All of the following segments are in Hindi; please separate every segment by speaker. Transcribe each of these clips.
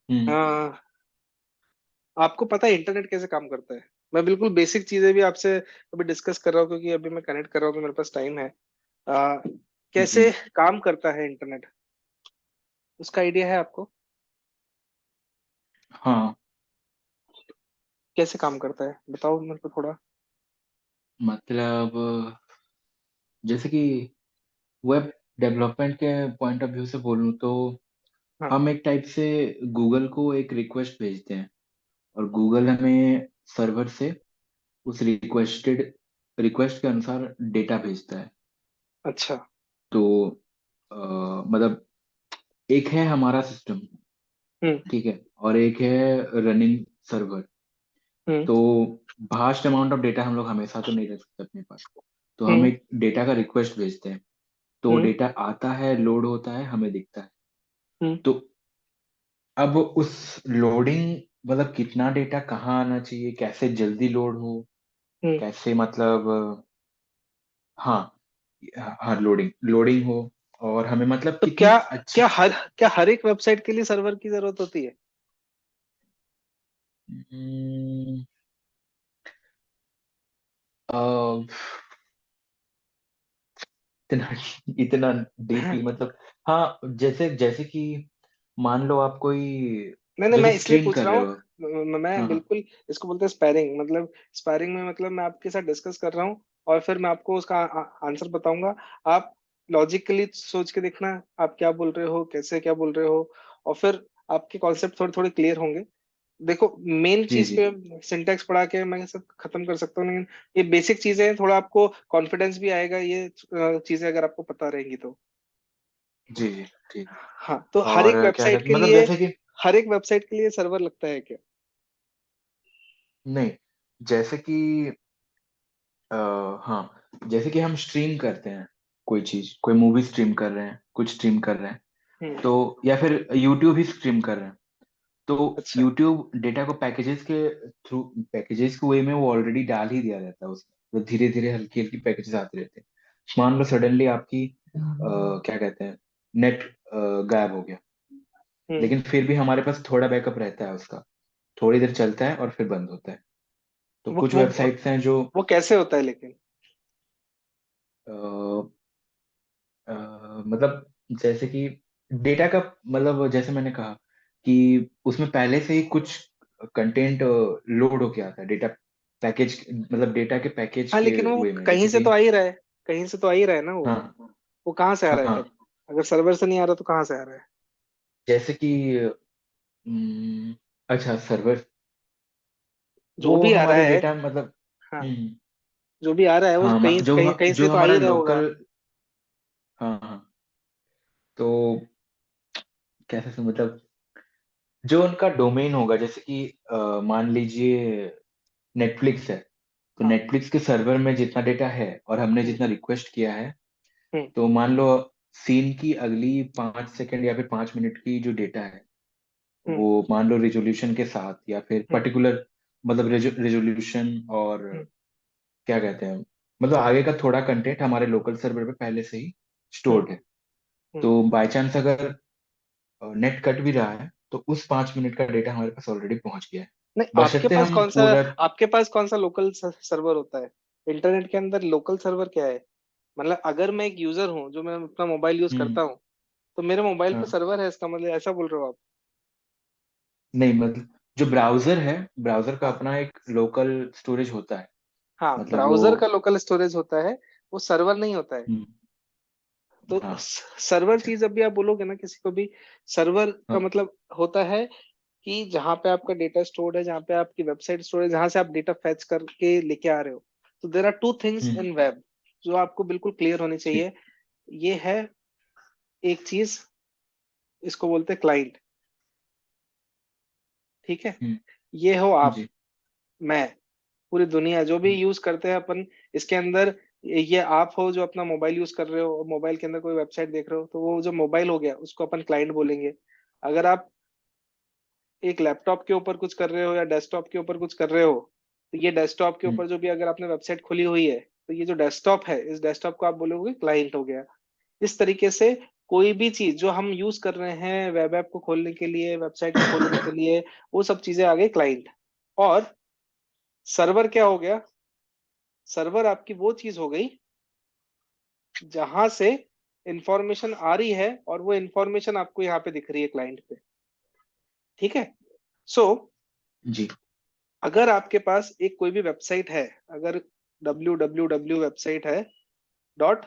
Speaker 1: हम्म।
Speaker 2: हाँ, आपको पता है इंटरनेट कैसे काम करता है? मैं बिल्कुल बेसिक चीजें भी आपसे अभी डिस्कस कर रहा हूँ, क्योंकि अभी मैं कनेक्ट कर रहा हूँ तो मेरे पास टाइम है। आ, कैसे
Speaker 1: जी।
Speaker 2: काम करता है इंटरनेट, उसका आइडिया है आपको?
Speaker 1: हाँ,
Speaker 2: कैसे काम करता है बताओ मेरे को थोड़ा।
Speaker 1: मतलब जैसे कि वेब डेवलपमेंट के पॉइंट ऑफ व्यू से बोलूँ तो
Speaker 2: हाँ।
Speaker 1: हम एक टाइप से गूगल को एक रिक्वेस्ट भेजते हैं, और गूगल हमें सर्वर से उस रिक्वेस्ट के अनुसार डेटा भेजता है।
Speaker 2: अच्छा।
Speaker 1: तो मतलब एक है हमारा सिस्टम,
Speaker 2: हम्म।
Speaker 1: ठीक है, और एक है रनिंग सर्वर।
Speaker 2: हम्म।
Speaker 1: तो भास्ट अमाउंट ऑफ डेटा हम लोग हमेशा तो नहीं रख सकते अपने पास। तो हम
Speaker 2: हम्म।
Speaker 1: एक डेटा का रिक्वेस्ट भेजते हैं, तो
Speaker 2: हम्म।
Speaker 1: डेटा आता है, लोड होता है, हमें दिखता है।
Speaker 2: हम्म।
Speaker 1: तो अब उस लोडिंग, मतलब कितना डेटा कहाँ आना चाहिए, कैसे जल्दी लोड हो,
Speaker 2: हम्म।
Speaker 1: कैसे मतलब हाँ, हाँ, लोडिंग लोडिंग हो, और हमें मतलब
Speaker 2: तो
Speaker 1: कितनी
Speaker 2: क्या
Speaker 1: अच्छी।
Speaker 2: क्या हर क्या हर एक वेबसाइट के लिए सर्वर की जरूरत होती है?
Speaker 1: हम्म, अ, इतना इतना डीपली मतलब, हाँ, जैसे जैसे कि मान लो आप कोई,
Speaker 2: नहीं नहीं, मैं
Speaker 1: जैसे
Speaker 2: इसलिए
Speaker 1: स्ट्रीम
Speaker 2: पूछ
Speaker 1: कर
Speaker 2: रहा
Speaker 1: रहे
Speaker 2: हूँ।
Speaker 1: हो।
Speaker 2: मैं
Speaker 1: हाँ, हाँ,
Speaker 2: बिल्कुल इसको बोलते हैं स्पैरिंग, मतलब स्पैरिंग में मतलब मैं आपके साथ डिस्कस कर रहा हूँ और फिर मैं आपको उसका आंसर बताऊंगा। आप लॉजिकली सोच के देखना, आप क्या बोल रहे हो, कैसे क्या बोल रहे हो, और फिर आपके कॉन्सेप्ट थोड़े थोड़े क्लियर होंगे। देखो, मेन
Speaker 1: जी,
Speaker 2: चीज
Speaker 1: जी,
Speaker 2: पे सिंटैक्स पढ़ा के मैं सब खत्म कर सकता हूँ, लेकिन ये बेसिक चीजें हैं, थोड़ा आपको कॉन्फिडेंस भी आएगा ये चीजें अगर आपको पता रहेंगी तो।
Speaker 1: जी, जी, ठीक।
Speaker 2: हाँ, तो
Speaker 1: और क्या कहते, मतलब जैसे कि,
Speaker 2: हर एक वेबसाइट के लिए सर्वर लगता है क्या?
Speaker 1: नहीं, जैसे कि हाँ, जैसे कि हम स्ट्रीम करते हैं कोई चीज, कोई मूवी स्ट्रीम कर रहे हैं, कुछ स्ट्रीम कर रहे हैं,
Speaker 2: हम्म।
Speaker 1: तो या फिर यूट्यूब ही स्ट्रीम कर रहे हैं। तो
Speaker 2: अच्छा।
Speaker 1: यूट्यूब डेटा को पैकेजेस के वे में वो ऑलरेडी डाल ही दिया रहता है उसमें, तो धीरे धीरे हल्की हल्की पैकेजेस आते रहते हैं। मान लो सडनली आपकी क्या कहते हैं, नेट गायब हो गया,
Speaker 2: हम्म।
Speaker 1: लेकिन फिर भी हमारे पास थोड़ा बैकअप रहता है उसका, थोड़ी देर चलता है और फिर बंद होता है। तो
Speaker 2: वो
Speaker 1: कुछ
Speaker 2: वो
Speaker 1: वेबसाइट्स हैं जो
Speaker 2: वो कैसे होता है लेकिन?
Speaker 1: अ, मतलब जैसे कि डेटा का, मतलब जैसे मैंने कहा कि उसमें पहले से ही कुछ कंटेंट लोड होके आता है, डेटा पैकेज, मतलब डेटा के पैकेज
Speaker 2: हाँ,
Speaker 1: के
Speaker 2: लेकिन वो
Speaker 1: वे में,
Speaker 2: कहीं
Speaker 1: जैसे
Speaker 2: से
Speaker 1: कि
Speaker 2: तो आ ही रहा है, कहीं से तो आ ही रहा है ना वो।
Speaker 1: हाँ,
Speaker 2: वो कहाँ से आ रहा है
Speaker 1: हाँ,
Speaker 2: फिर? अगर सर्वर से नहीं आ रहा तो कहाँ से आ रहा है?
Speaker 1: जैसे कि हम्म, अच्छा, सर्वर,
Speaker 2: जो
Speaker 1: वो
Speaker 2: भी आ रहा
Speaker 1: हमारे
Speaker 2: है।
Speaker 1: डेटा मतलब
Speaker 2: हाँ,
Speaker 1: हम्म,
Speaker 2: जो भी आ रहा है वो
Speaker 1: हाँ,
Speaker 2: कहीं कहीं कहीं से
Speaker 1: जो
Speaker 2: तो आ
Speaker 1: हमारा
Speaker 2: ही रहा होगा।
Speaker 1: लोकल, हाँ, हाँ, तो कैसे से मतलब जो उनका डोमेन होगा, जैसे कि मान लीजिए नेटफ्लिक्स है, तो
Speaker 2: हाँ।
Speaker 1: नेटफ्लिक्स के सर्वर में जितना डेटा है और हमने
Speaker 2: हम्म।
Speaker 1: जितना रिक्वेस्ट किया है,
Speaker 2: हम्म।
Speaker 1: तो मान लो सीन की अगली 5 सेकंड या फिर 5 मिनट की जो डेटा है,
Speaker 2: हम्म।
Speaker 1: वो मान लो रेजोल्यूशन के साथ या फिर
Speaker 2: हम्म।
Speaker 1: पर्टिकुलर, मतलब रेजोल्यूशन, और
Speaker 2: हम्म।
Speaker 1: क्या कहते हैं, मतलब आगे का थोड़ा कंटेंट हमारे लोकल सर्वर पे पहले से ही
Speaker 2: हम्म।
Speaker 1: स्टोर्ड है।
Speaker 2: हम्म।
Speaker 1: तो बाय चांस अगर नेट कट भी रहा है, तो उस 5 मिनट का डेटा हमारे पास ऑलरेडी पहुंच गया है,
Speaker 2: नहीं,
Speaker 1: बशर्ते हम पूरा।
Speaker 2: आपके पास कौन सा लोकल सर्वर होता है? इंटरनेट के अंदर लोकल सर्वर क्या है? मतलब अगर मैं एक यूजर हूँ जो मैं अपना मोबाइल यूज
Speaker 1: हम्म।
Speaker 2: करता हूँ, तो मेरे मोबाइल पे
Speaker 1: हाँ,
Speaker 2: सर्वर है, इसका मतलब ऐसा बोल रहे हो आप?
Speaker 1: नहीं, मतलब जो ब्राउजर है, ब्राउजर का
Speaker 2: हाँ।
Speaker 1: अपना एक लोकल स्टोरेज होता है,
Speaker 2: हाँ,
Speaker 1: मतलब वो
Speaker 2: ब्राउजर का लोकल स्टोरेज होता है, वो सर्वर नहीं होता है।
Speaker 1: हम्म,
Speaker 2: तो
Speaker 1: हाँ,
Speaker 2: सर्वर
Speaker 1: अच्छा,
Speaker 2: चीज जब भी आप बोलोगे ना किसी को भी, सर्वर का
Speaker 1: हाँ,
Speaker 2: मतलब होता है कि जहाँ पे आपका डेटा स्टोर्ड है, जहाँ पे आपकी वेबसाइट स्टोर है, जहाँ से आप डेटा फेच करके लेके आ रहे हो। तो there are two things
Speaker 1: hmm,
Speaker 2: in web जो आपको बिल्कुल क्लियर होनी
Speaker 1: ठीक,
Speaker 2: चाहिए। ये है एक चीज, इसको बोलते हैं क्लाइंट। ठीक है? ये हो आप,
Speaker 1: जी,
Speaker 2: मैं, पूरी दुनिया जो भी
Speaker 1: हम्म,
Speaker 2: यूज करते हैं अपन इसके अंदर। ये आप हो जो अपना मोबाइल यूज कर रहे हो, मोबाइल के अंदर कोई वेबसाइट देख रहे हो, तो वो जो मोबाइल हो गया उसको अपन क्लाइंट बोलेंगे। अगर आप एक लैपटॉप के ऊपर कुछ कर रहे हो या डेस्कटॉप के ऊपर कुछ कर रहे हो, तो ये डेस्कटॉप के
Speaker 1: हम्म,
Speaker 2: ऊपर जो भी अगर आपने वेबसाइट खोली हुई है, तो ये जो डेस्कटॉप है, इस डेस्कटॉप को आप बोलोगे क्लाइंट हो गया। इस तरीके से कोई भी चीज जो हम यूज कर रहे हैं वेब ऐप को खोलने के लिए, वेबसाइट को खोलने के लिए, वो सब चीजें आ गई क्लाइंट। और सर्वर क्या हो गया? सर्वर आपकी वो चीज हो गई जहां से इंफॉर्मेशन आ रही है, और वो इंफॉर्मेशन आपको यहाँ पे दिख रही है क्लाइंट पे। ठीक है। सो
Speaker 1: जी।
Speaker 2: अगर आपके पास एक कोई भी वेबसाइट है, अगर www वेबसाइट है डॉट,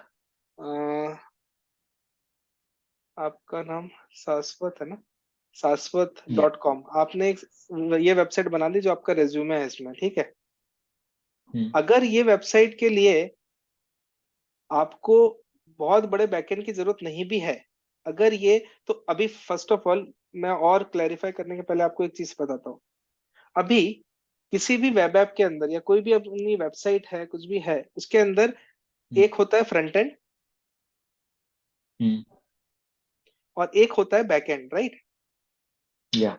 Speaker 2: आपका नाम शाश्वत है ना, शाश्वत
Speaker 1: या।
Speaker 2: डॉट कॉम, आपने एक ये वेबसाइट बना ली जो आपका रेज्यूमे है इसमें, ठीक है।
Speaker 1: हम्म।
Speaker 2: अगर ये वेबसाइट के लिए आपको बहुत बड़े बैकएंड की जरूरत नहीं भी है, अगर ये, तो अभी फर्स्ट ऑफ ऑल मैं और क्लैरिफाई करने के पहले आपको एक चीज बताता हूँ। अभी किसी भी वेब ऐप के अंदर या कोई भी अपनी वेबसाइट है, कुछ भी है, उसके अंदर
Speaker 1: हम्म।
Speaker 2: एक होता है फ्रंट एंड
Speaker 1: हम्म।
Speaker 2: और एक होता है बैक एंड, राइट?
Speaker 1: या।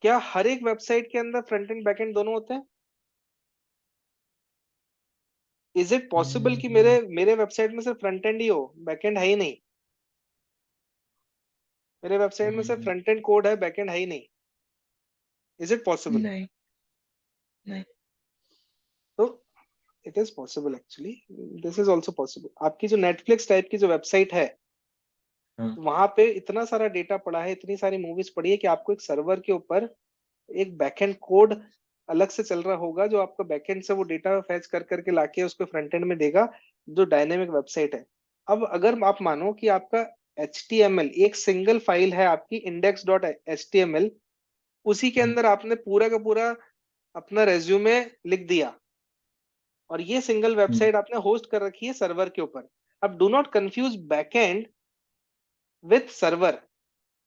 Speaker 2: क्या हर एक वेबसाइट के अंदर फ्रंट एंड बैक एंड दोनों होते हैं? इज इट पॉसिबल कि मेरे
Speaker 1: हम्म।
Speaker 2: मेरे वेबसाइट में सिर्फ फ्रंट एंड ही हो, बैक एंड है ही नहीं? मेरे वेबसाइट में सिर्फ फ्रंट एंड कोड है, बैक एंड है ही नहीं। Is it possible?
Speaker 1: नहीं। नहीं।
Speaker 2: तो it is possible actually. This is also possible. आपकी जो नेटफ्लिक्स टाइप की जो वेबसाइट है,
Speaker 1: हाँ।
Speaker 2: वहां पे इतना सारा डेटा पड़ा है, इतनी सारी मूवीज पड़ी है कि आपको एक सर्वर के ऊपर एक बैकएंड कोड अलग से चल रहा होगा, जो आपका बैकएंड से वो डेटा फैच कर करके लाके उसको फ्रंट एंड में देगा, जो डायनेमिक वेबसाइट है। अब अगर आप मानो कि आपका HTML एक सिंगल फाइल है आपकी index.html, उसी के
Speaker 1: हाँ।
Speaker 2: अंदर आपने पूरा का पूरा अपना रेज्यूमे लिख दिया, और ये सिंगल
Speaker 1: हम्म।
Speaker 2: वेबसाइट आपने होस्ट कर रखी है सर्वर के ऊपर। अब do not confuse backend with server.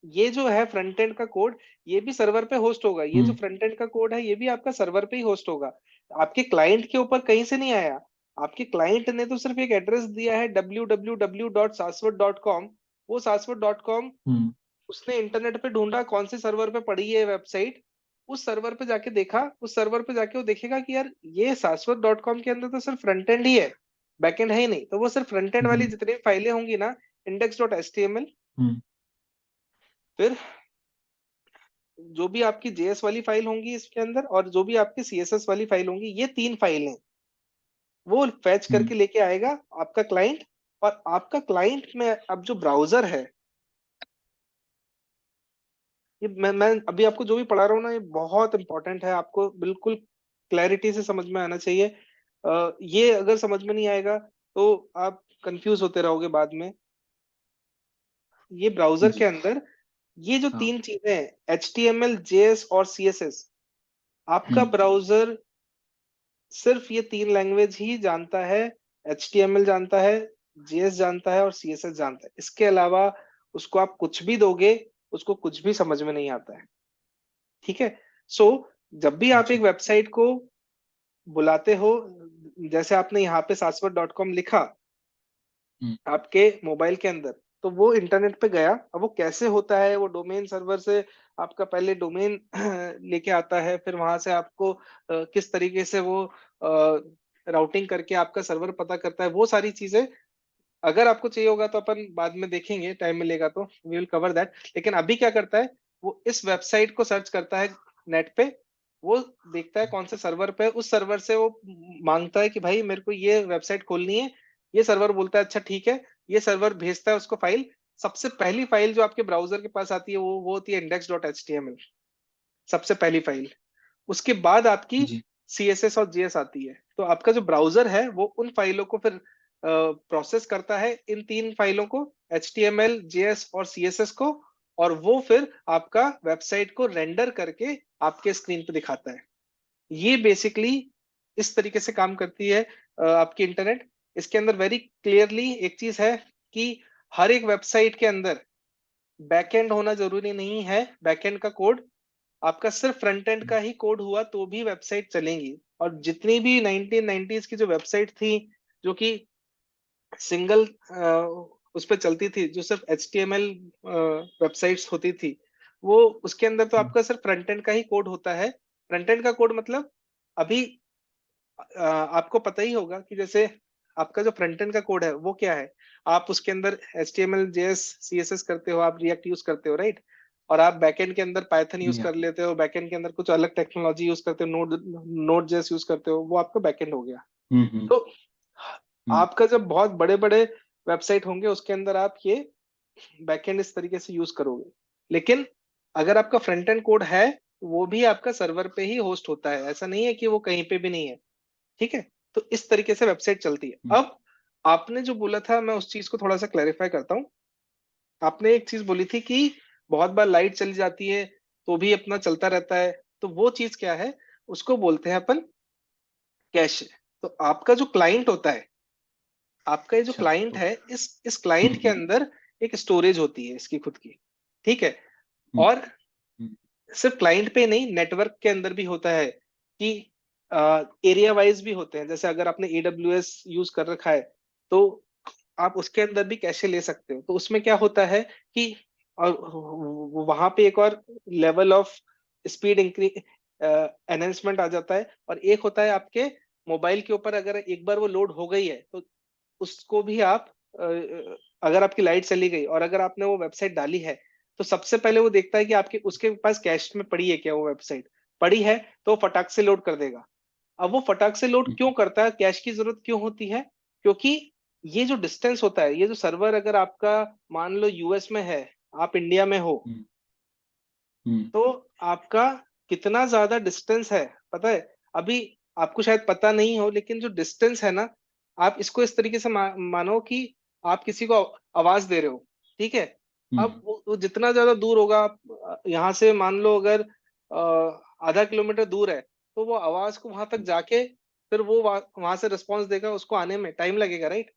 Speaker 2: ये जो है फ्रंट एंड का कोड, ये भी सर्वर पे होस्ट होगा। ये जो
Speaker 1: हम्म।
Speaker 2: फ्रंट एंड का कोड है, ये भी आपका सर्वर पे ही होस्ट होगा। आपके क्लाइंट के ऊपर कहीं से नहीं आया। आपके क्लाइंट ने तो सिर्फ एक एड्रेस दिया है www.saswat.com। वो saswat.com,
Speaker 1: हम्म।
Speaker 2: उसने इंटरनेट पे ढूंढा कौन से सर्वर पे पड़ी है वेबसाइट, उस सर्वर पे जाके देखा, उस सर्वर पे जाके वो देखेगा कि यार ये saswat.com के अंदर तो सिर्फ फ्रंट एंड ही है, बैक एंड है ही नहीं। तो वो सिर्फ फ्रंट एंड वाली
Speaker 1: हम्म।
Speaker 2: जितनी फाइलें होंगी ना, index.html,
Speaker 1: हम्म।
Speaker 2: फिर जो भी आपकी JS वाली फाइल होंगी इसके अंदर, और जो भी आपकी CSS वाली फाइल होंगी, ये तीन फाइलें वो फैच
Speaker 1: हम्म।
Speaker 2: करके लेके आएगा आपका क्लाइंट। और आपका क्लाइंट में अब जो ब्राउजर है, ये मैं अभी आपको जो भी पढ़ा रहा हूँ ना, ये बहुत इंपॉर्टेंट है, आपको बिल्कुल क्लैरिटी से समझ में आना चाहिए। ये अगर समझ में नहीं आएगा तो आप कंफ्यूज होते रहोगे बाद में। ये ब्राउजर के
Speaker 1: जी।
Speaker 2: अंदर ये जो
Speaker 1: हाँ।
Speaker 2: तीन चीजें हैं, HTML, JS और CSS, आपका
Speaker 1: हम्म।
Speaker 2: ब्राउजर सिर्फ ये तीन लैंग्वेज ही जानता है। HTML जानता है, JS जानता है और CSS जानता है। इसके अलावा उसको आप कुछ भी दोगे, उसको कुछ भी समझ में नहीं आता है। ठीक है। सो जब भी आप एक
Speaker 1: जी।
Speaker 2: वेबसाइट को बुलाते हो, जैसे आपने यहाँ पे saswat.com लिखा
Speaker 1: हम्म।
Speaker 2: आपके मोबाइल के अंदर, तो वो इंटरनेट पे गया। अब वो कैसे होता है, वो डोमेन सर्वर से आपका पहले डोमेन लेके आता है, फिर वहां से आपको किस तरीके से वो राउटिंग करके आपका सर्वर पता करता है, वो सारी चीजें अगर आपको चाहिए होगा तो अपन बाद में देखेंगे, टाइम मिलेगा तो वी विल कवर दैट। लेकिन अभी क्या करता है, वो इस वेबसाइट को सर्च करता है नेट पे, वो देखता है कौन से सर्वर पे, उस सर्वर से वो मांगता है कि भाई मेरे को ये वेबसाइट खोलनी है। ये सर्वर बोलता है अच्छा ठीक है। ये सर्वर भेजता है उसको फाइल। सबसे पहली फाइल जो आपके ब्राउजर के पास आती है, वो होती है index.html, सबसे पहली फाइल। उसके बाद आपकी
Speaker 1: जी।
Speaker 2: CSS और JS आती है। तो आपका जो ब्राउजर है वो उन फाइलों को फिर प्रोसेस करता है, इन तीन फाइलों को, HTML, JS और CSS को, और वो फिर आपका वेबसाइट को रेंडर करके आपके स्क्रीन पे दिखाता है। ये बेसिकली इस तरीके से काम करती है आपकी इंटरनेट। इसके अंदर वेरी क्लियरली एक चीज है कि हर एक वेबसाइट के अंदर बैकएंड होना जरूरी नहीं है। बैकएंड का कोड आपका सिर्फ फ्रंट एंड का ही कोड हुआ तो भी वेबसाइट चलेंगी। और जितनी भी 1990s की जो वेबसाइट थी, जो कि सिंगल उस पर चलती थी, जो सिर्फ HTML वेबसाइट्स होती थी, वो उसके अंदर तो
Speaker 1: हम्म।
Speaker 2: आपका सिर्फ फ्रंट एंड का ही कोड होता है। फ्रंट एंड का कोड मतलब, अभी आपको पता ही होगा कि जैसे आपका जो फ्रंट एंड का कोड है वो क्या है, आप उसके अंदर HTML JS CSS करते हो, आप रिएक्ट यूज करते हो, राइट? और आप बैकएंड के अंदर पाइथन यूज
Speaker 1: या
Speaker 2: कर लेते हो, बैकएंड के अंदर कुछ अलग टेक्नोलॉजी यूज करते हो, नोड जेएस यूज करते हो, वो आपका बैकएंड हो गया।
Speaker 1: हम्म।
Speaker 2: तो आपका जब बहुत बड़े बड़े वेबसाइट होंगे उसके अंदर आप ये बैकएंड इस तरीके से यूज करोगे। लेकिन अगर आपका फ्रंट एंड कोड है, वो भी आपका सर्वर पे ही होस्ट होता है, ऐसा नहीं है कि वो कहीं पे भी नहीं है। ठीक है, तो इस तरीके से वेबसाइट चलती है। अब आपने जो बोला था, मैं उस चीज को थोड़ा सा क्लैरिफाई करता हूँ। आपने एक चीज बोली थी कि बहुत बार लाइट चली जाती है तो भी अपना चलता रहता है, तो वो चीज क्या है, उसको बोलते हैं अपन कैश। तो आपका जो क्लाइंट होता है, आपका ये जो
Speaker 1: अच्छा।
Speaker 2: क्लाइंट है, इस क्लाइंट के
Speaker 1: हम्म
Speaker 2: अंदर एक स्टोरेज होती है इसकी खुद की। ठीक है,
Speaker 1: हम्म
Speaker 2: और
Speaker 1: हम्म
Speaker 2: सिर्फ क्लाइंट पे नहीं, नेटवर्क के अंदर भी होता है कि एरिया वाइज भी होते हैं। जैसे अगर आपने AWS यूज कर रखा है तो आप उसके अंदर भी कैशे ले सकते हो। तो उसमें क्या होता है कि और वहां पे एक और level of speed increase enhancement आ जाता है। और एक होता है आपके मोबाइल के ऊपर, अगर एक बार वो लोड हो गई है तो उसको भी आप अगर आपकी लाइट चली गई और अगर आपने वो वेबसाइट डाली है, तो सबसे पहले वो देखता है कि आपके उसके पास कैश में पड़ी है क्या, वो वेबसाइट पड़ी है तो वो फटाक से लोड कर देगा। अब वो फटाक से लोड क्यों
Speaker 1: हम्म
Speaker 2: करता है, कैश की जरूरत क्यों होती है? क्योंकि ये जो डिस्टेंस होता है, ये जो सर्वर अगर आपका मान लो यूएस में है, आप इंडिया में हो,
Speaker 1: हम्म हम्म
Speaker 2: तो आपका कितना ज्यादा डिस्टेंस है पता है? अभी आपको शायद पता नहीं हो, लेकिन जो डिस्टेंस है ना, आप इसको इस तरीके से मानो कि आप किसी को आवाज दे रहे हो। ठीक है, अब
Speaker 1: हम्म
Speaker 2: वो जितना ज्यादा दूर होगा, आप यहाँ से मान लो अगर आधा किलोमीटर दूर है, तो वो आवाज को वहां तक जाके फिर वो वहां से रिस्पॉन्स देगा, उसको आने में टाइम लगेगा, राइट?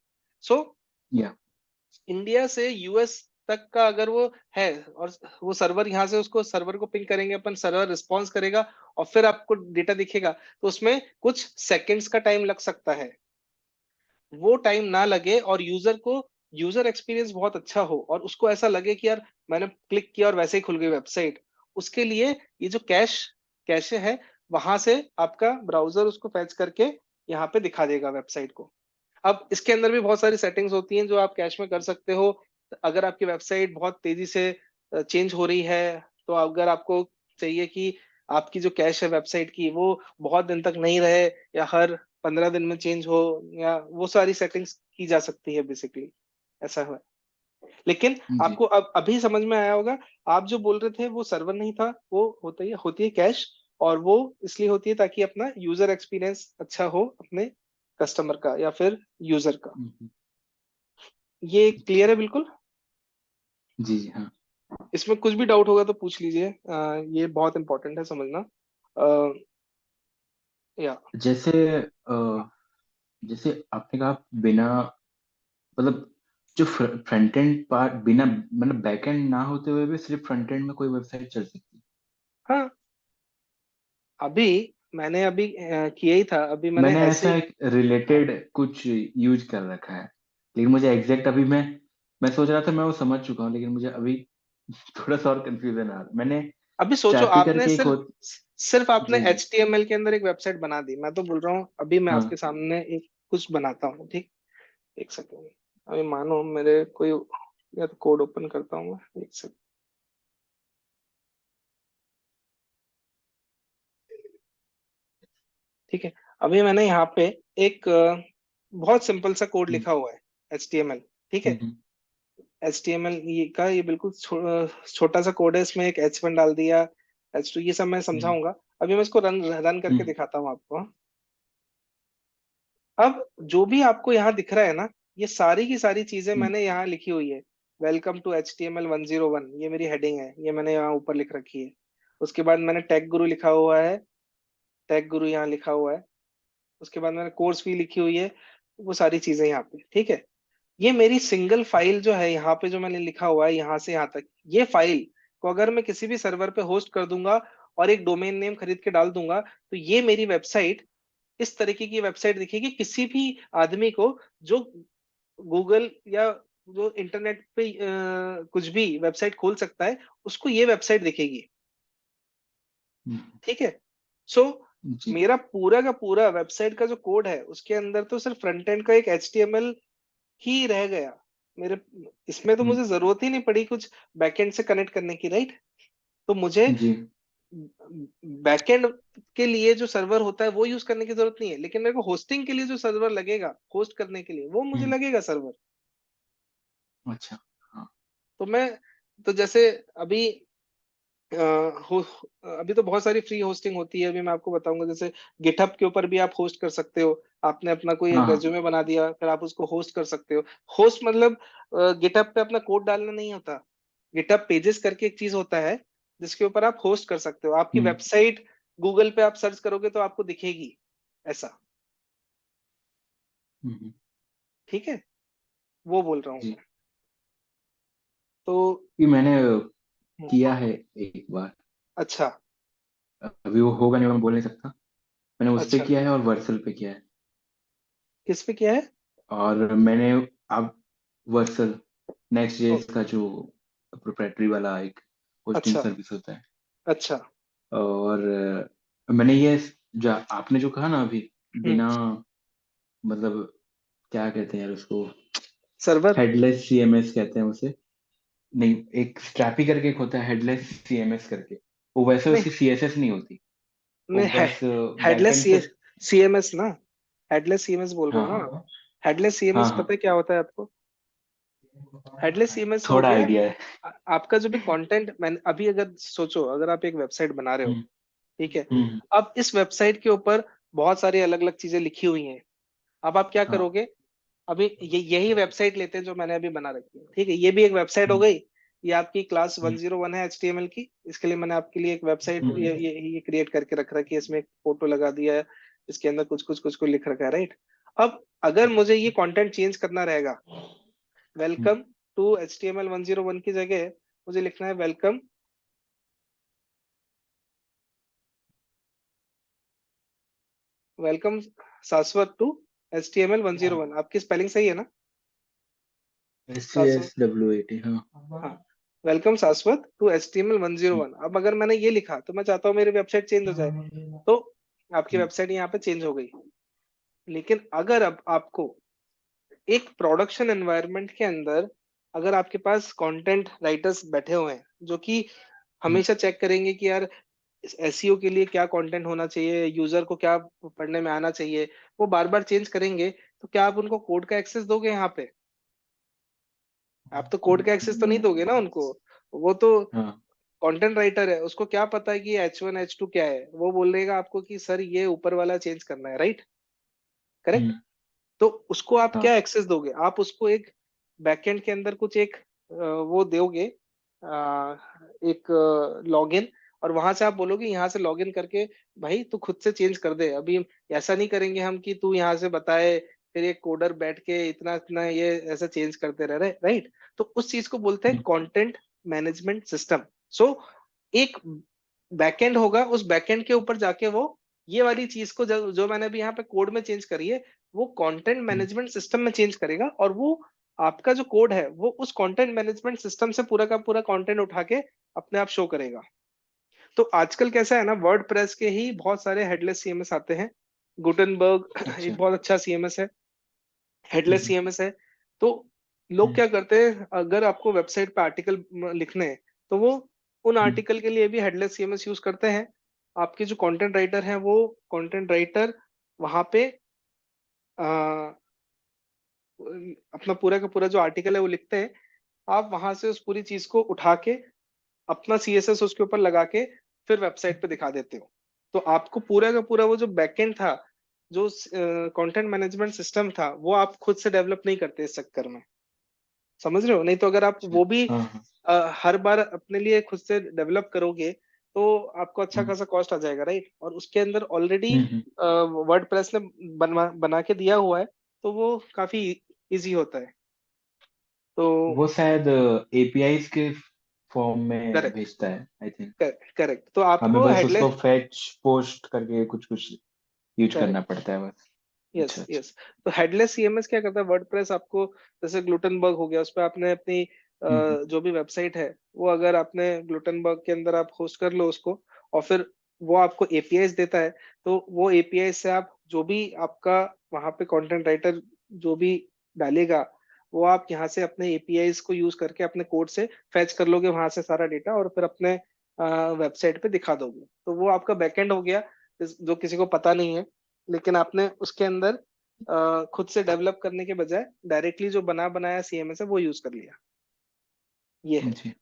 Speaker 2: सो
Speaker 1: या
Speaker 2: इंडिया से यूएस तक का अगर वो है, और वो सर्वर यहाँ से उसको सर्वर को पिंग करेंगे अपन, सर्वर रिस्पॉन्स करेगा और फिर आपको डेटा दिखेगा, तो उसमें कुछ सेकंड्स का टाइम लग सकता है। वो टाइम ना लगे और यूजर को यूजर एक्सपीरियंस बहुत अच्छा हो और उसको ऐसा लगे कि यार मैंने क्लिक किया और वैसे ही खुल गई वेबसाइट, उसके लिए ये जो कैशे है, वहां से आपका ब्राउजर उसको फैच करके यहाँ पे दिखा देगा वेबसाइट को। अब इसके अंदर भी बहुत सारी सेटिंग्स होती हैं जो आप कैश में कर सकते हो। अगर आपकी वेबसाइट बहुत तेजी से चेंज हो रही है, तो अगर आपको चाहिए कि आपकी जो कैश है वेबसाइट की वो बहुत दिन तक नहीं रहे, या हर 15 दिन में चेंज हो, या वो सारी सेटिंग्स की जा सकती है बेसिकली, ऐसा है। लेकिन
Speaker 1: जी।
Speaker 2: आपको अब अभी समझ में आया होगा, आप जो बोल रहे थे वो सर्वर नहीं था, वो होती है कैश। और वो इसलिए होती है ताकि अपना यूजर एक्सपीरियंस अच्छा हो अपने कस्टमर का या फिर यूजर का।
Speaker 1: हम्म।
Speaker 2: ये क्लियर है बिल्कुल?
Speaker 1: जी जी हाँ।
Speaker 2: इसमें कुछ भी डाउट होगा तो पूछ लीजिए, ये बहुत इंपॉर्टेंट है समझना। अ, या
Speaker 1: जैसे जैसे आपने कहा बिना मतलब जो फ्रंट एंड पार्ट बिना मतलब बैक एंड ना होते हुए भी सिर्फ फ्रंट एंड में कोई वेबसाइट चल सकती है।
Speaker 2: हाँ, अभी मैंने अभी किया ही था, अभी मैंने
Speaker 1: मैंने
Speaker 2: ऐसे
Speaker 1: ऐसा
Speaker 2: ही।
Speaker 1: एक रिलेटेड कुछ यूज कर रखा है, लेकिन मुझे एग्जैक्ट अभी मैं सोच रहा था मैं वो समझ चुका हूँ, लेकिन मुझे अभी थोड़ा सा और कंफ्यूजन आ रहा है। मैंने
Speaker 2: अभी सोचो,
Speaker 1: चापी
Speaker 2: आपने
Speaker 1: करके एक हो।
Speaker 2: सिर्फ आपने
Speaker 1: जी जी
Speaker 2: HTML के अंदर एक वेबसाइट बना दी। मैं तो बोल रहा हूँ अभी मैं आपके
Speaker 1: हाँ।
Speaker 2: सामने एक कुछ बनाता हूँ, ठीक? एक सेकेंड, अभी मानो मेरे कोई, या तो कोड ओपन करता हूँ मैं, एक सेकेंड। ठीक है, अभी मैंने यहाँ पे एक बहुत सिंपल सा कोड
Speaker 1: हम्म
Speaker 2: लिखा हुआ है, HTML। ठीक है,
Speaker 1: हम्म
Speaker 2: HTML ये बिल्कुल छोटा सा कोड है, इसमें एक H1 डाल दिया, H2, ये सब मैं
Speaker 1: हम्म
Speaker 2: समझाऊंगा। अभी मैं इसको रन करके
Speaker 1: हम्म
Speaker 2: दिखाता हूँ आपको। अब जो भी आपको यहाँ दिख रहा है ना, ये सारी की सारी चीजें
Speaker 1: हम्म
Speaker 2: मैंने यहाँ लिखी हुई है। वेलकम टू HTML 101, ये मेरी हेडिंग है, ये मैंने यहाँ ऊपर लिख रखी है। उसके बाद मैंने टैग गुरु लिखा हुआ है, टैग गुरु यहाँ लिखा हुआ है। उसके बाद मैंने कोर्स भी लिखी हुई है, वो सारी चीजें यहाँ पे। ठीक है, ये मेरी सिंगल फाइल जो है यहाँ पे, जो मैंने लिखा हुआ है यहाँ से यहाँ तक, ये फाइल को अगर मैं किसी भी सर्वर पे होस्ट कर दूंगा और एक डोमेन नेम खरीद के डाल दूंगा, तो ये मेरी वेबसाइट इस तरीके की वेबसाइट दिखेगी किसी भी आदमी को जो गूगल या जो इंटरनेट पे कुछ भी वेबसाइट खोल सकता है, उसको ये वेबसाइट दिखेगी।
Speaker 1: हम्म
Speaker 2: ठीक है, सो
Speaker 1: जी
Speaker 2: मेरा पूरा का पूरा वेबसाइट का जो कोड है उसके अंदर तो सिर्फ फ्रंट एंड का एक HTML ही रह गया मेरे। इसमें तो
Speaker 1: हम्म,
Speaker 2: मुझे जरूरत ही नहीं पड़ी कुछ बैकएंड से कनेक्ट करने की, राइट। तो मुझे
Speaker 1: जी
Speaker 2: बैकएंड के लिए जो सर्वर होता है वो यूज करने की जरूरत नहीं है, लेकिन मेरे को होस्टिंग के लिए जो सर्वर लगेगा होस्ट करने के लिए वो मुझे
Speaker 1: हम्म,
Speaker 2: लगेगा सर्वर।
Speaker 1: अच्छा हाँ
Speaker 2: तो मैं, तो जैसे अभी अ, हो, अभी तो बहुत सारी फ्री होस्टिंग होती है। अभी मैं आपको बताऊंगा, जैसे गिटहब के ऊपर भी आप होस्ट कर सकते हो। आपने अपना कोई
Speaker 1: हाँ
Speaker 2: एक
Speaker 1: हाँ
Speaker 2: रेज्यूमे बना दिया, फिर आप उसको होस्ट कर सकते हो। होस्ट मतलब गिटहब पे अपना कोड डालना नहीं होता। गिटहब पेजेस करके एक चीज होता है जिसके ऊपर आप होस्ट कर सकते हो। आपकी
Speaker 1: हम्म
Speaker 2: वेबसाइट गूगल पे आप सर्च करोगे तो आपको दिखेगी ऐसा।
Speaker 1: हम्म,
Speaker 2: ठीक है, वो बोल रहा हूँ
Speaker 1: जी
Speaker 2: मैं। तो
Speaker 1: ये मैंने
Speaker 2: हम्म,
Speaker 1: किया है एक बार।
Speaker 2: अच्छा
Speaker 1: अभी वो होगा नहीं मैं बोल नहीं सकता। मैंने उस पे
Speaker 2: अच्छा।
Speaker 1: किया है और वर्सल पे किया है।
Speaker 2: किस पे किया है?
Speaker 1: और मैंने अब वर्सल नेक्स्ट
Speaker 2: ओ,
Speaker 1: जेएस का जो प्रोप्राइटरी वाला एक होस्टिंग
Speaker 2: अच्छा
Speaker 1: सर्विस होता है।
Speaker 2: अच्छा।
Speaker 1: और मैंने ये जो आपने जो कहा ना अभी
Speaker 2: हम्म।
Speaker 1: बिना मतलब क्या कहते हैं यार उसको,
Speaker 2: सर्वर।
Speaker 1: हेडलेस सीएमएस कहते हैं उसे। नहीं, एक स्ट्रैपी करके एक होता है हेडलेस सीएमएस करके। वो वैसे
Speaker 2: नहीं
Speaker 1: उसकी सीएसएस नहीं होती। वो
Speaker 2: नहीं,
Speaker 1: बस
Speaker 2: हेडलेस
Speaker 1: बैकएंड से।
Speaker 2: CMS ना, हेडलेस CMS बोल रहे
Speaker 1: हाँ
Speaker 2: हो ना
Speaker 1: हाँ
Speaker 2: आप? हेडलेस
Speaker 1: हाँ
Speaker 2: CMS पता
Speaker 1: हाँ
Speaker 2: है क्या होता है आपको? हेडलेस CMS हो
Speaker 1: थोड़ा
Speaker 2: गया
Speaker 1: आइडिया है।
Speaker 2: आपका जो भी कंटेंट। मैंने अभी, अगर सोचो, अगर आप एक वेबसाइट बना रहे हो,
Speaker 1: हम्म
Speaker 2: ठीक है।
Speaker 1: हम्म
Speaker 2: अब इस वेबसाइट के ऊपर बहुत सारी अलग अलग चीजें लिखी हुई हैं। अब आप क्या
Speaker 1: हाँ
Speaker 2: करोगे? अभी यही वेबसाइट लेते हैं जो मैंने अभी बना रखी है, ठीक है। ये भी एक वेबसाइट हो
Speaker 1: हम्म
Speaker 2: गई। ये आपकी क्लास
Speaker 1: हम्म
Speaker 2: 101 है HTML की। इसके लिए मैंने आपके लिए एक वेबसाइट
Speaker 1: हम्म
Speaker 2: ये क्रिएट करके रख रखी है। इसमें एक फोटो लगा दिया है, इसके अंदर कुछ कुछ लिख रखा है, राइट। अब अगर मुझे ये कंटेंट चेंज करना रहेगा,
Speaker 1: हम्म,
Speaker 2: वेलकम टू HTML 101 की जगह मुझे लिखना है वेलकम शाश्वत टू HTML 101। आपकी स्पेलिंग सही है ना?
Speaker 1: एस सी एस
Speaker 2: शाश्वत,
Speaker 1: डब्ल्यू ए टी हाँ
Speaker 2: हाँ। वेलकम शाश्वत टू HTML 101। अब अगर मैंने ये लिखा तो मैं चाहता हूँ मेरी वेबसाइट चेंज हो जाए। तो आपकी
Speaker 1: हम्म
Speaker 2: वेबसाइट यहाँ पे चेंज हो गई। लेकिन अगर अब आपको एक प्रोडक्शन एनवायरनमेंट के अंदर, अगर आपके पास कंटेंट राइटर्स बैठे हुए हैं जो कि
Speaker 1: हम्म
Speaker 2: हमेशा चेक करेंगे कि यार SEO के लिए क्या कंटेंट होना चाहिए, यूजर को क्या पढ़ने में आना चाहिए, वो बार बार चेंज करेंगे, तो क्या आप उनको कोड का एक्सेस दोगे यहाँ पे? आप तो कोड का एक्सेस तो नहीं दोगे ना उनको। वो तो
Speaker 1: हाँ
Speaker 2: कंटेंट राइटर है, उसको क्या पता है कि H1 H2 क्या है। वो बोलेगा आपको कि सर ये ऊपर वाला चेंज करना है, राइट। करेक्ट।
Speaker 1: हम्म
Speaker 2: तो उसको आप
Speaker 1: हाँ
Speaker 2: क्या एक्सेस दोगे? आप उसको एक बैकएंड के अंदर कुछ एक वो दोगे, एक लॉगिन। और वहां से आप बोलोगे यहाँ से लॉगिन करके भाई तू खुद से चेंज कर दे। अभी ऐसा नहीं करेंगे हम कि तू यहाँ से बताए, फिर एक कोडर बैठ के इतना इतना ये ऐसा चेंज करते रह रहे, राइट। तो उस चीज को बोलते हैं
Speaker 1: हम्म
Speaker 2: कंटेंट मैनेजमेंट सिस्टम। सो एक बैकएंड होगा, उस बैकएंड के ऊपर जाके वो ये वाली चीज को जो मैंने अभी यहाँ पे कोड में चेंज करी है, वो कंटेंट
Speaker 1: हम्म
Speaker 2: मैनेजमेंट सिस्टम में चेंज करेगा। और वो आपका जो कोड है वो उस कंटेंट मैनेजमेंट सिस्टम से पूरा का पूरा कंटेंट उठा के अपने आप शो करेगा। तो आजकल कैसा है ना, वर्ड प्रेस के ही बहुत सारे हेडलेस CMS आते हैं। गुटनबर्ग
Speaker 1: अच्छा
Speaker 2: एक बहुत अच्छा CMS है, हेडलेस
Speaker 1: हम्म
Speaker 2: CMS है। तो लोग
Speaker 1: हम्म
Speaker 2: क्या करते हैं, अगर आपको वेबसाइट पे आर्टिकल लिखने हैं तो वो उन
Speaker 1: हम्म
Speaker 2: आर्टिकल के लिए भी हेडलेस CMS यूज करते हैं। आपके जो कंटेंट राइटर हैं वो कंटेंट राइटर वहां पे अपना पूरा का पूरा जो आर्टिकल है वो लिखते हैं। आप वहां से उस पूरी चीज को उठा के अपना CSS उसके ऊपर लगा के फिर वेबसाइट पे दिखा देते हो। तो आपको पूरा का पूरा वो जो बैकएंड था, जो कंटेंट मैनेजमेंट सिस्टम था, वो आप खुद से डेवलप नहीं करते इस चक्कर में। समझ रहे हो? नहीं तो अगर आप
Speaker 1: अच्छा
Speaker 2: वो भी
Speaker 1: हाँ हाँ
Speaker 2: हर बार अपने लिए खुद से डेवलप करोगे तो आपको अच्छा
Speaker 1: हम्म
Speaker 2: खासा कॉस्ट आ जाएगा, राइट। और उसके अंदर ऑलरेडी
Speaker 1: हम्म
Speaker 2: वर्ड प्रेस ने बना के दिया हुआ है, तो वो काफी इजी होता है। तो
Speaker 1: वो शायद एपीआईज के फॉर्म में
Speaker 2: करेक्ट,
Speaker 1: भेजता है आई थिंक।
Speaker 2: करेक्ट। तो
Speaker 1: हमें
Speaker 2: आपको
Speaker 1: बस उसको
Speaker 2: हेडलेस,
Speaker 1: फैच पोस्ट करके कुछ कुछ यूज करना
Speaker 2: करेक्ट,
Speaker 1: पड़ता है बस।
Speaker 2: यस
Speaker 1: अच्छा अच्छा
Speaker 2: यस। तो हेडलेस CMS क्या करता है, वर्डप्रेस आपको, जैसे ग्लूटनबर्ग हो गया, उस पर आपने अपनी
Speaker 1: हम्म
Speaker 2: जो भी वेबसाइट है वो अगर आपने ग्लूटनबर्ग के अंदर आप होस्ट कर लो उसको, और फिर वो आपको एपीआईज देता है। तो वो एपीआई से आप जो भी आपका वहां पे कंटेंट राइटर जो भी डालेगा, वो आप यहाँ से अपने एपीआईज को यूज करके अपने कोड से फैच कर लोगे वहां से सारा डेटा, और फिर अपने वेबसाइट पे दिखा दोगे। तो वो आपका बैकएंड हो गया, जो किसी को पता नहीं है। लेकिन आपने उसके अंदर खुद से डेवलप करने के बजाय डायरेक्टली जो बना बनाया सीएमएस है वो यूज कर लिया। ये है।
Speaker 1: जी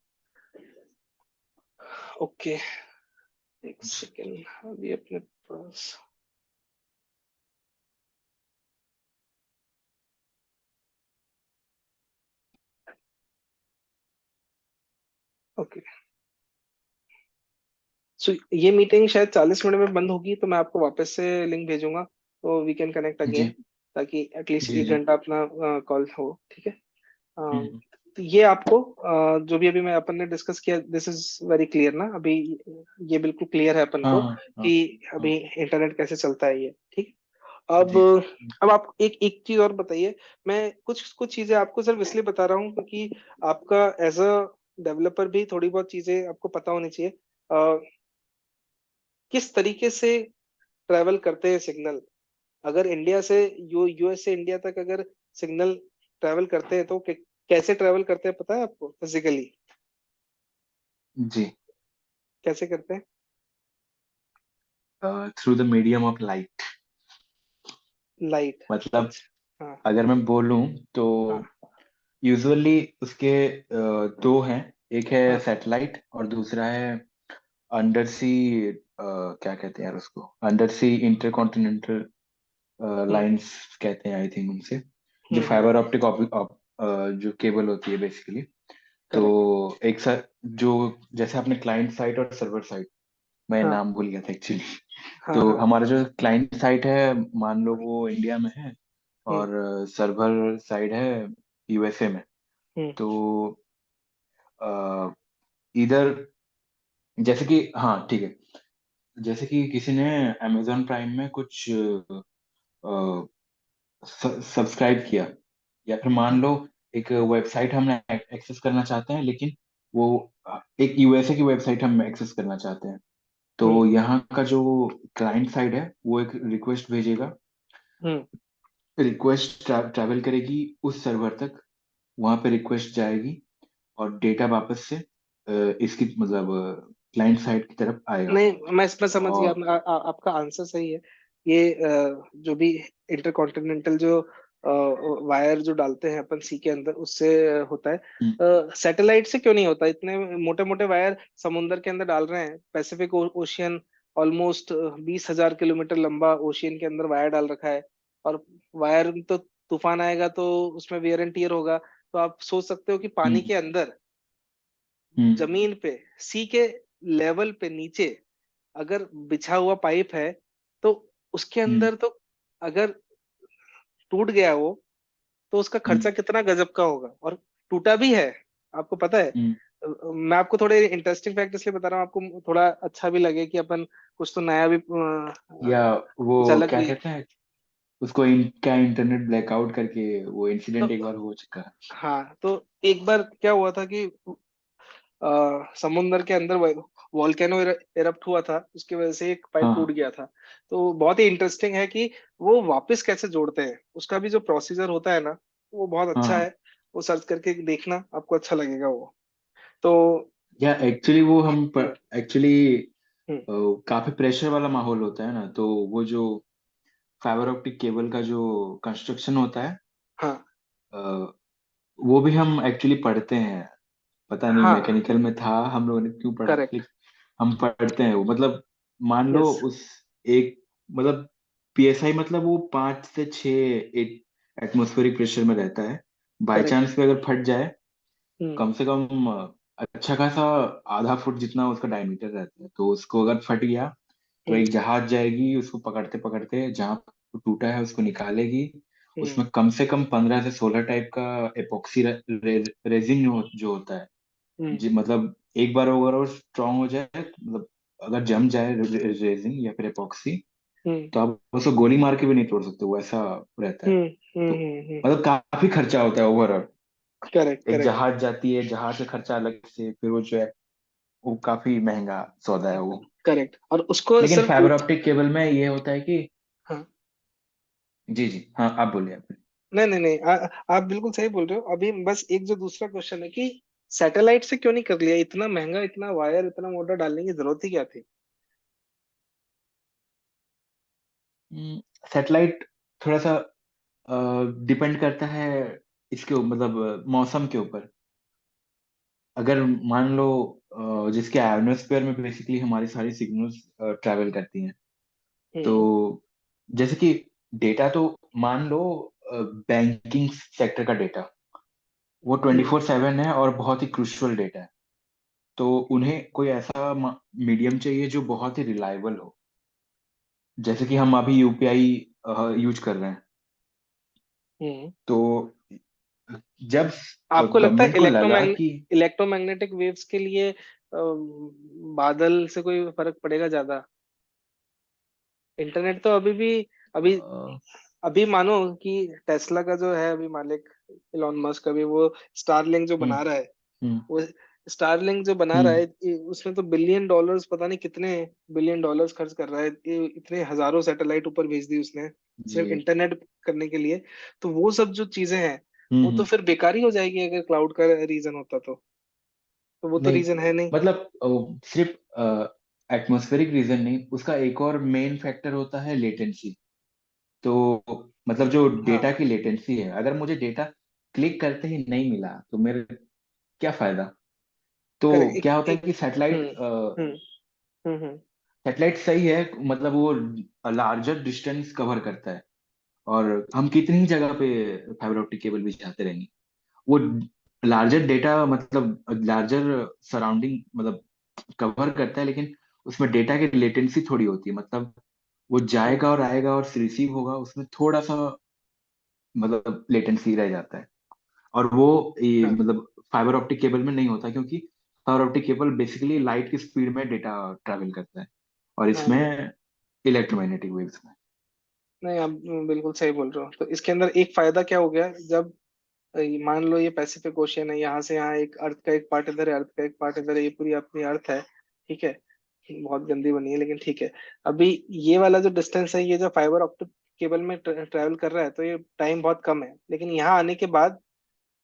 Speaker 2: ओके, एक सेकेंड, अभी अपने पास। ओके, सो ये मीटिंग शायद 40 मिनट में बंद होगी, तो मैं आपको वापस से लिंक भेजूंगा, तो वी कैन कनेक्ट
Speaker 1: जी
Speaker 2: अगेन, ताकि एटलीस्ट
Speaker 1: जी
Speaker 2: एक
Speaker 1: जी।
Speaker 2: घंटा अपना कॉल हो, ठीक है।
Speaker 1: हम्म।
Speaker 2: तो ये आपको जो भी अभी मैं अपन ने डिस्कस किया, दिस इज वेरी क्लियर ना अभी? ये बिल्कुल क्लियर है अपन
Speaker 1: हाँ
Speaker 2: को
Speaker 1: हाँ हाँ
Speaker 2: कि
Speaker 1: हाँ।
Speaker 2: अभी इंटरनेट कैसे चलता है, ये ठीक। अब
Speaker 1: जी
Speaker 2: अब आप एक एक चीज और बताइए। मैं कुछ कुछ चीजें आपको सिर्फ इसलिए बता रहा हूँ क्योंकि आपका एज अ डेवलपर भी थोड़ी बहुत चीजें आपको पता होनी चाहिए। किस तरीके से ट्रैवल करते हैं सिग्नल, अगर इंडिया से यूएस से इंडिया तक अगर सिग्नल ट्रैवल करते हैं, तो कैसे ट्रैवल करते हैं पता है आपको फिजिकली?
Speaker 1: जी।
Speaker 2: कैसे करते हैं?
Speaker 1: Through the medium of light.
Speaker 2: Light.
Speaker 1: मतलब
Speaker 2: अच्छा। हाँ
Speaker 1: अगर मैं बोलूं तो
Speaker 2: हाँ
Speaker 1: यूजुअली उसके दो हैं। एक है
Speaker 2: हाँ।
Speaker 1: सैटेलाइट और दूसरा है अंडर सी, क्या कहते हैं यार उसको, अंडर सी इंटरकॉन्टिनेंटल
Speaker 2: हम्म
Speaker 1: लाइंस कहते हैं आई थिंक उनसे। जो
Speaker 2: हम्म।
Speaker 1: फाइबर ऑप्टिक जो केबल होती है बेसिकली। तो
Speaker 2: करेक्ट।
Speaker 1: एक सर जो, जैसे आपने क्लाइंट साइड और सर्वर साइड, मैं
Speaker 2: हाँ
Speaker 1: नाम भूल गया था एक्चुअली।
Speaker 2: हाँ
Speaker 1: तो
Speaker 2: हाँ।
Speaker 1: हमारा जो क्लाइंट साइड है, मान लो वो इंडिया में है,
Speaker 2: हम्म
Speaker 1: और सर्वर साइड है यूएसए में।
Speaker 2: हम्म
Speaker 1: तो अ, इधर, जैसे कि हाँ ठीक है, जैसे कि किसी ने अमेजोन प्राइम में कुछ सब्सक्राइब किया, या फिर मान लो एक वेबसाइट हम एक्सेस करना चाहते हैं, लेकिन वो एक यूएसए की वेबसाइट हम एक्सेस करना चाहते हैं। तो
Speaker 2: हम्म
Speaker 1: यहाँ का जो क्लाइंट साइड है वो एक रिक्वेस्ट भेजेगा।
Speaker 2: हम्म
Speaker 1: रिक्वेस्ट ट्रैवल करेगी उस सर्वर तक, वहां पे रिक्वेस्ट जाएगी, और डेटा वापस से इसकी मतलब क्लाइंट साइड की तरफ आएगा।
Speaker 2: नहीं, मैं इसमें समझ गया।
Speaker 1: और
Speaker 2: आपका आंसर सही है। ये जो भी इंटरकॉन्टिनेंटल जो वायर जो डालते हैं अपन सी के अंदर, उससे होता है।
Speaker 1: हम्म
Speaker 2: सैटेलाइट से क्यों नहीं होता? इतने मोटे मोटे वायर समुंदर के अंदर डाल रहे हैं, पैसिफिक ओशियन, ऑलमोस्ट 20,000 किलोमीटर लंबा ओशियन के अंदर वायर डाल रखा है। और वायर तो तूफान आएगा तो उसमें वेयर एंड टियर होगा। तो आप सोच सकते हो कि पानी
Speaker 1: हम्म
Speaker 2: के अंदर,
Speaker 1: हम्म
Speaker 2: जमीन पे, सी के लेवल पे नीचे अगर बिछा हुआ पाइप है, तो उसके
Speaker 1: हम्म
Speaker 2: अंदर तो अगर टूट गया वो, तो उसका
Speaker 1: हम्म
Speaker 2: खर्चा कितना गजब का होगा। और टूटा भी है, आपको पता है।
Speaker 1: हम्म।
Speaker 2: मैं आपको थोड़े इंटरेस्टिंग फैक्ट इसलिए बता रहा हूँ, आपको थोड़ा अच्छा भी लगे कि अपन कुछ तो नया भी
Speaker 1: या वो
Speaker 2: कुछ अलग
Speaker 1: क्या
Speaker 2: भी।
Speaker 1: कहते हैं उसको, क्या इंटरनेट ब्लैकआउट करके वो इंसिडेंट एक
Speaker 2: तो
Speaker 1: बार हो चुका है।
Speaker 2: हाँ, तो एक बार क्या हुआ था कि समुंदर के अंदर वॉल्केनो इरप्ट हुआ था, उसकी वजह से एक पाइप टूट
Speaker 1: हाँ
Speaker 2: गया था। तो बहुत ही इंटरेस्टिंग है कि वो वापस कैसे जोड़ते हैं, उसका भी जो प्रोसीजर होता है ना, वो बहुत
Speaker 1: हाँ
Speaker 2: अच्छा
Speaker 1: हाँ।
Speaker 2: है। वो सर्च करके देखना, आपको अच्छा लगेगा वो। तो
Speaker 1: या एक्चुअली वो हम
Speaker 2: हम्म
Speaker 1: एक्चुअली
Speaker 2: हम्म।
Speaker 1: काफी प्रेशर वाला माहौल होता है ना, तो वो जो फाइबर ऑप्टिक केबल का जो कंस्ट्रक्शन होता है,
Speaker 2: हाँ
Speaker 1: अ, वो भी हम एक्चुअली पढ़ते हैं। पता नहीं
Speaker 2: हाँ।
Speaker 1: मैकेनिकल में था हम लोगों ने क्यों पढ़ा,
Speaker 2: करेक्ट।
Speaker 1: लेकिन हम पढ़ते हैं वो। मतलब मान लो
Speaker 2: यस।
Speaker 1: उस एक, मतलब पीएसआई मतलब वो 5 से 6 एटमॉस्फेरिक प्रेशर में रहता है। By
Speaker 2: correct.
Speaker 1: चांस पे अगर फट जाए,
Speaker 2: हम्म
Speaker 1: कम से कम अच्छा खासा आधा फुट जितना उसका डायमीटर रहता है, तो उसको अगर फट गया तो
Speaker 2: हम्म
Speaker 1: एक जहाज जाएगी, उसको पकड़ते पकड़ते जहाँ टूटा है उसको निकालेगी।
Speaker 2: हम्म
Speaker 1: उसमें कम से कम 15 से 16 टाइप का एपॉक्सी रेजिन जो होता है।
Speaker 2: हम्म
Speaker 1: जी मतलब एक बार अगर वो स्ट्रांग हो जाए, मतलब अगर जम जाए रेजिन या फिर एपॉक्सी,
Speaker 2: हम्म
Speaker 1: तो आप उसको गोली मार के भी नहीं तोड़ सकते, वो ऐसा रहता है। तो
Speaker 2: हम्म।
Speaker 1: मतलब काफी खर्चा होता है ओवरऑल।
Speaker 2: करेक्ट
Speaker 1: एक
Speaker 2: करेक्ट।
Speaker 1: जहाज जाती है, जहाज का खर्चा अलग से, फिर वो जो है वो काफी महंगा सौदा है वो।
Speaker 2: करेक्ट, और उसको
Speaker 1: लेकिन
Speaker 2: सिर्फ
Speaker 1: फाइबर ऑप्टिक केबल में ये होता है कि,
Speaker 2: हाँ,
Speaker 1: जी जी हाँ, आप बोलिए आप बोलिए।
Speaker 2: नहीं नहीं नहीं, आप बिल्कुल सही बोल रहे हो। अभी बस एक जो दूसरा क्वेश्चन है कि सैटेलाइट से क्यों नहीं कर लिया, इतना महंगा, इतना वायर, इतना मोटा डालने की जरूरत ही क्या थी?
Speaker 1: सैटेलाइट थोड़ा सा डिपेंड करता है इसके मतलब मौसम के ऊपर। अगर मान लो जिसके आयोनोस्फीयर में बेसिकली हमारी सारी सिग्नल्स ट्रैवल करती हैं, तो
Speaker 2: हम्म।
Speaker 1: जैसे कि डेटा तो मान लो बैंकिंग सेक्टर का डेटा, वो ट्वेंटी
Speaker 2: हम्म।
Speaker 1: फोर सेवन है और बहुत ही क्रूशियल डेटा है। तो उन्हें कोई ऐसा मीडियम चाहिए जो बहुत ही रिलायबल हो। जैसे कि हम अभी यूपीआई यूज कर रहे हैं,
Speaker 2: हम्म।
Speaker 1: तो जब
Speaker 2: आपको लगता है
Speaker 1: गवर्नमेंट को लगा कि,
Speaker 2: इलेक्ट्रोमैग्नेटिक वेव्स के लिए बादल से कोई फर्क पड़ेगा ज्यादा? इंटरनेट तो अभी भी, अभी
Speaker 1: अ,
Speaker 2: अभी मानो कि टेस्ला का जो है अभी मालिक इलॉन मस्क, अभी वो स्टारलिंक जो
Speaker 1: हम्म
Speaker 2: बना रहा है,
Speaker 1: हम्म
Speaker 2: वो स्टारलिंक जो बना रहा
Speaker 1: हम्म
Speaker 2: है उसमें तो बिलियन डॉलर्स, पता नहीं कितने बिलियन डॉलर्स खर्च कर रहा है। इतने हजारों सैटेलाइट ऊपर भेज दी उसने सिर्फ
Speaker 1: जी,
Speaker 2: इंटरनेट करने के लिए। तो वो सब जो चीजें हैं वो तो
Speaker 1: हम्म।
Speaker 2: फिर बेकार ही हो जाएगी अगर क्लाउड का रीजन होता तो वो तो
Speaker 1: नहीं,
Speaker 2: रीजन है नहीं।
Speaker 1: मतलब सिर्फ एटमॉस्फेरिक रीजन नहीं, उसका एक और मेन फैक्टर होता है लेटेंसी। तो मतलब जो डेटा
Speaker 2: हाँ,
Speaker 1: की लेटेंसी है, अगर मुझे डेटा क्लिक करते ही नहीं मिला तो मेरे क्या फायदा। तो
Speaker 2: करेक्ट।
Speaker 1: क्या होता है
Speaker 2: एक
Speaker 1: कि
Speaker 2: हम्म।
Speaker 1: सैटेलाइट
Speaker 2: हम्म। हम्म।
Speaker 1: सैटेलाइट सही है, मतलब वो लार्जर डिस्टेंस कवर करता है, और हम कितनी ही जगह पे फाइबर ऑप्टिक केबल भी चाहते रहेंगे। वो लार्जर डेटा मतलब लार्जर सराउंडिंग मतलब कवर करता है, लेकिन उसमें डेटा की लेटेंसी थोड़ी होती है। मतलब वो
Speaker 2: हम्म।
Speaker 1: जाएगा और आएगा और रिसीव होगा, उसमें थोड़ा सा मतलब लेटेंसी रह जाता है। और वो ये
Speaker 2: हाँ।
Speaker 1: मतलब फाइबर ऑप्टिक केबल में नहीं होता, क्योंकि fibre optic cable basically light की स्पीड में डेटा ट्रैवल करता है, और इसमें
Speaker 2: हाँ।
Speaker 1: इलेक्ट्रोमैग्नेटिक वेव्स में।
Speaker 2: नहीं, आप बिल्कुल सही बोल रहे हो। तो इसके अंदर एक फायदा क्या हो गया, जब मान लो ये पैसिफिक ओशियन है, यहाँ से यहाँ एक अर्थ का एक पार्ट इधर है, अर्थ का एक पार्ट इधर है, ये पूरी अपनी अर्थ है, ठीक है। बहुत गंदी बनी है लेकिन ठीक है। अभी ये वाला जो डिस्टेंस है, ये जो फाइबर ऑप्टिक केबल में ट्रैवल कर रहा है, तो ये टाइम बहुत कम है। लेकिन यहाँ आने के बाद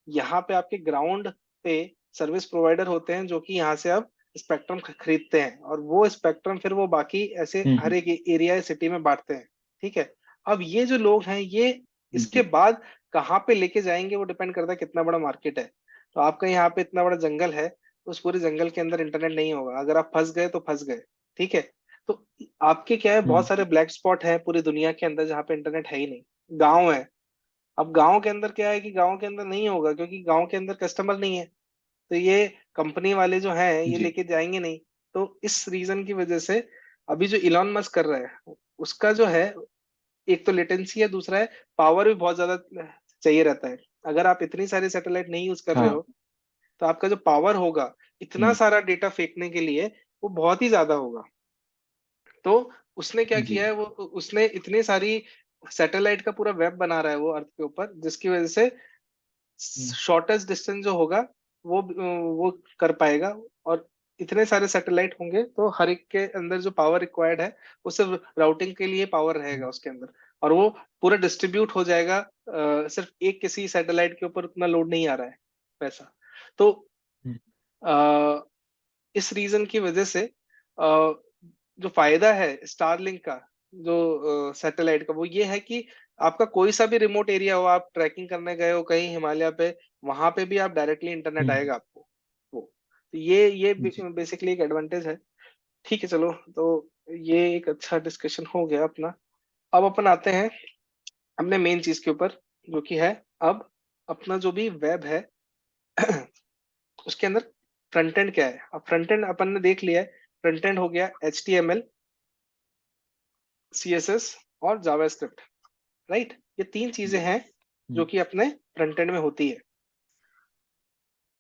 Speaker 2: यहाँ पे आपके ग्राउंड पे सर्विस प्रोवाइडर होते हैं जो कि यहाँ से अब स्पेक्ट्रम खरीदते हैं, और वो स्पेक्ट्रम फिर वो बाकी ऐसे हर
Speaker 1: हम्म
Speaker 2: एक एरिया सिटी में बांटते हैं, ठीक है। अब ये जो लोग हैं ये इसके
Speaker 1: जी
Speaker 2: बाद कहाँ पे लेके जाएंगे वो डिपेंड करता है कितना बड़ा मार्केट है। तो आपका यहाँ पे इतना बड़ा जंगल है, तो उस पूरे जंगल के अंदर इंटरनेट नहीं होगा, अगर आप फंस गए तो फंस गए, ठीक है। तो आपके क्या है, बहुत
Speaker 1: हम्म
Speaker 2: सारे ब्लैक स्पॉट हैं पूरी दुनिया के अंदर जहाँ पे इंटरनेट है ही नहीं। गाँव है, अब गांव के अंदर क्या है कि गांव के अंदर नहीं होगा क्योंकि गांव के अंदर कस्टमर नहीं है, तो ये कंपनी वाले जो हैं ये
Speaker 1: जी,
Speaker 2: लेके जाएंगे नहीं। तो इस रीजन की वजह से अभी जो इलॉन मस्क कर रहा है उसका जो है, एक तो लेटेंसी है, दूसरा है पावर भी बहुत ज्यादा चाहिए रहता है। अगर आप इतनी सारी सैटेलाइट नहीं यूज कर रहे
Speaker 1: हाँ,
Speaker 2: हो तो आपका जो पावर होगा इतना
Speaker 1: हम्म
Speaker 2: सारा डेटा फेंकने के लिए, वो बहुत ही ज्यादा होगा। तो उसने क्या
Speaker 1: जी,
Speaker 2: किया है, वो उसने इतनी सारी सैटेलाइट का पूरा वेब बना रहा है वो अर्थ के ऊपर, जिसकी वजह से
Speaker 1: हम्म
Speaker 2: शॉर्टेस्ट डिस्टेंस जो होगा वो कर पाएगा। और इतने सारे सैटेलाइट होंगे तो हर एक के अंदर जो पावर रिक्वायर्ड है वो सिर्फ राउटिंग के लिए पावर रहेगा उसके अंदर, और वो पूरा डिस्ट्रीब्यूट हो जाएगा। सिर्फ एक किसी सैटेलाइट के ऊपर उतना लोड नहीं आ रहा है पैसा। तो
Speaker 1: हम्म
Speaker 2: अ, इस रीजन की वजह से जो फायदा है स्टारलिंक का, जो सैटेलाइट का, वो ये है कि आपका कोई सा भी रिमोट एरिया हो, आप ट्रैकिंग करने गए हो कहीं हिमालय पे, वहां पे भी आप डायरेक्टली इंटरनेट
Speaker 1: हम्म,
Speaker 2: आएगा आपको। वो तो ये
Speaker 1: जी,
Speaker 2: बेसिकली एक एडवांटेज है। ठीक है, चलो। तो ये एक अच्छा डिस्कशन हो गया अपना। अब अपन आते हैं अपने मेन चीज के ऊपर, जो कि है अब अपना जो भी वेब है उसके अंदर फ्रंट एंड क्या है। अब फ्रंट एंड अपन ने देख लिया है। फ्रंट एंड हो गया HTML, CSS और जावास्क्रिप्ट, राइट। ये तीन चीजें
Speaker 1: जी,
Speaker 2: हैं जो
Speaker 1: हम्म
Speaker 2: कि अपने फ्रंट एंड में होती है।